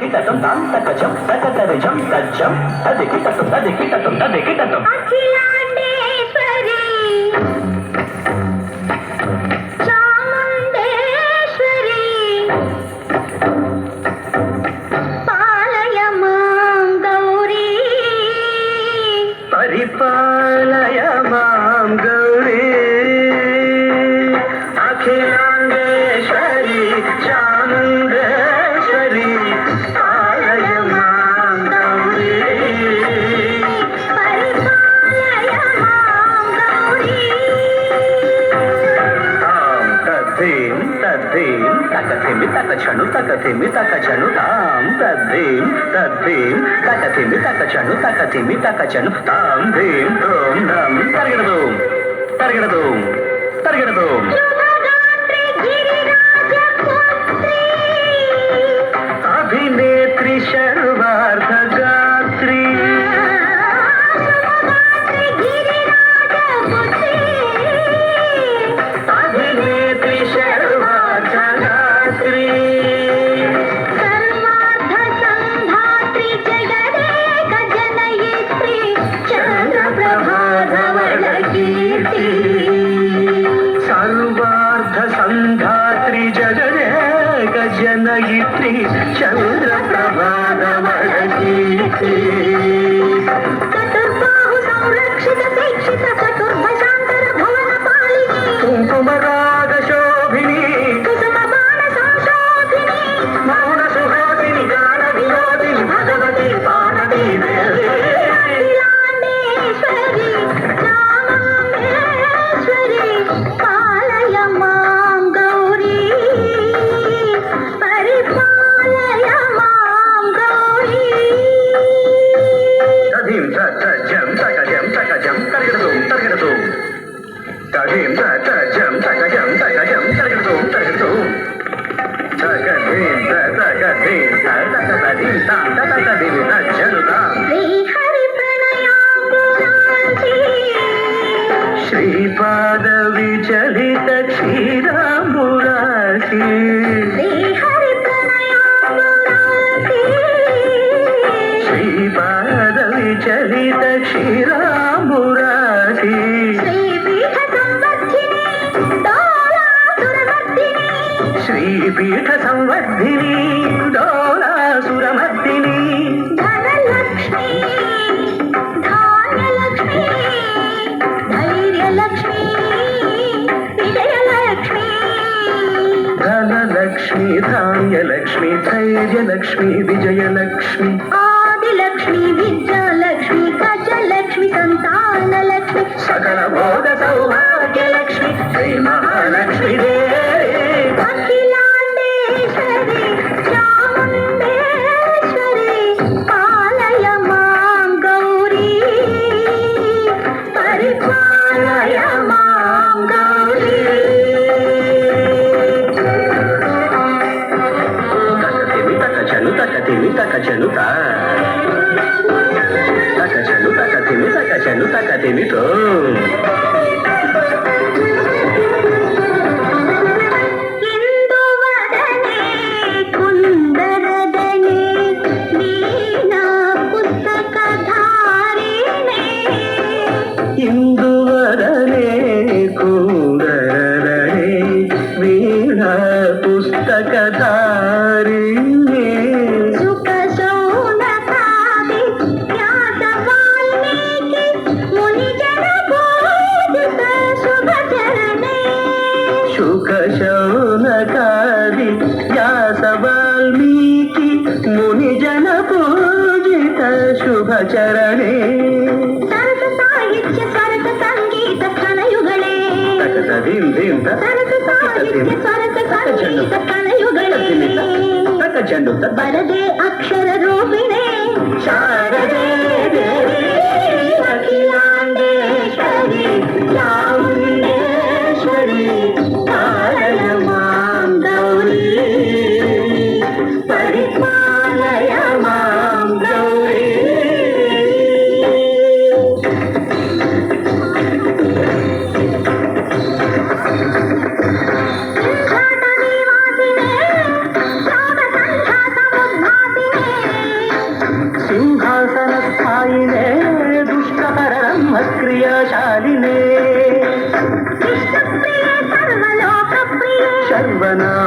కిటటం తాంతకజం తకతరిజం తజ్జం తదికిటటం తదికిటటం తదికిటటం అఖిలాండేశ్వరి చాముండేశ్వరి పాలయ మాం గౌరీ పరిపాలయ మాం గౌరీ అఖిలాండేశ్వరి చాముండేశ్వరి పాలయ మాం గౌరీ పరిపాలయ మాం గౌరీ తాం తద్ధీం తద్ధీం తకథిమి తకచను తకథిమి తకచను తాం తద్ధీం తద్ధీం తకథిమి తకచను తకథిమి తకచను తాం ధీం ధూం ధం తరగడదు తరగడదు తరగడదు శుభగాత్రి గిరిరాజ పుత్రి అభినేత్రి శర్వార్ధగాత్రి శుభగాత్రి గిరిరాజ పుత్రి అభినేత్రి శర్వార్ధగాత్రి సర్వార్థ సంధాత్రి జగదేక జనయిత్రి చంద్రప్రభాధవళ కీర్తి సర్వార్థ సంధాత్రి జగదేక జనయిత్రి చంద్రప్రభాధవళ కీర్తి చతుర్బాహు సంరక్షిత దీక్షిత చతుర్భశాంతర భువన పాలిని కుంకుమరాగ శోభిని కుసుమ బాణ సంశోభిని మౌన సుహాసిని గాన వినోదిని భగవతి పార్వతీ దేవి అఖిలాండేశ్వరి చాముండేశ్వరి పాలయ మాం గౌరీ పరిపాలయ మాం గౌరీ తధీం తజం తకజం తకజం తరగడదు తరగడదు తధీం తజం తకజం తకజం తరగడదు తరగడదు తకధీం తకధీం తకధీం తాం తకధీం తజ్జనుతా శ్రీహరి ప్రణయాంబురాంచి శ్రీపాద విచలిత క్షీరాంబురాశి శ్రీహరి ప్రణయాంబురాంచి శ్రీపాద విచలిత క్షీరాంబురాశి శ్రీపీఠ సంవర్ధిని డోలాసురమర్దిని శ్రీపీఠ సంవర్ధిని డోలాసురమర్దిని ధనలక్ష్మి ధాన్యలక్ష్మి ధైర్యలక్ష్మి విజయలక్ష్మి ధనలక్ష్మి ధాన్యలక్ష్మి ధైర్యలక్ష్మి విజయలక్ష్మి ఆదిలక్ష్మి విద్యాలక్ష్మి గజలక్ష్మి సంతానలక్ష్మి సకల బోధ సౌభాగ్యలక్ష్మి శ్రీ మహాలక్ష్మి దేవి అఖిలాండేశ్వరి చాముండేశ్వరి పాలయ మాం గౌరీ పరిపాలయ మాం గౌరీ తకతిమి తకచను తకతిమి తకచను తా తకచను తకతిమి తకచను తకతిమి తో ఇందువదనే కుందరదనే వీణా పుస్తకధారిణే ఇందువదనే కూడరనే వీణా పుస్తకధారిణే సుఖ శౌనకాది వ్యాస వాల్మీకి మునిజన బోధిత శుభచరణే శుక శౌనకాది వ్యాస వాల్మీకి మునిజన పూజిత శుభచరణే సరస సాహిత్య సరస సంగీత ఘనయుగళే తకతదీం దీం సరస సాహిత్య సరస సంగీత ఘనయుగళే తకచండు వరదే అక్షర రూపిణే శారదే దేవి అఖిలాండేశ్వరి చాముండేశ్వరి పాలయ మాం గౌరీ పరిపాలయ మాం గౌరీ ఘాట నివాసినే శోభ సంధ్యా సముద్భాసినే నందనా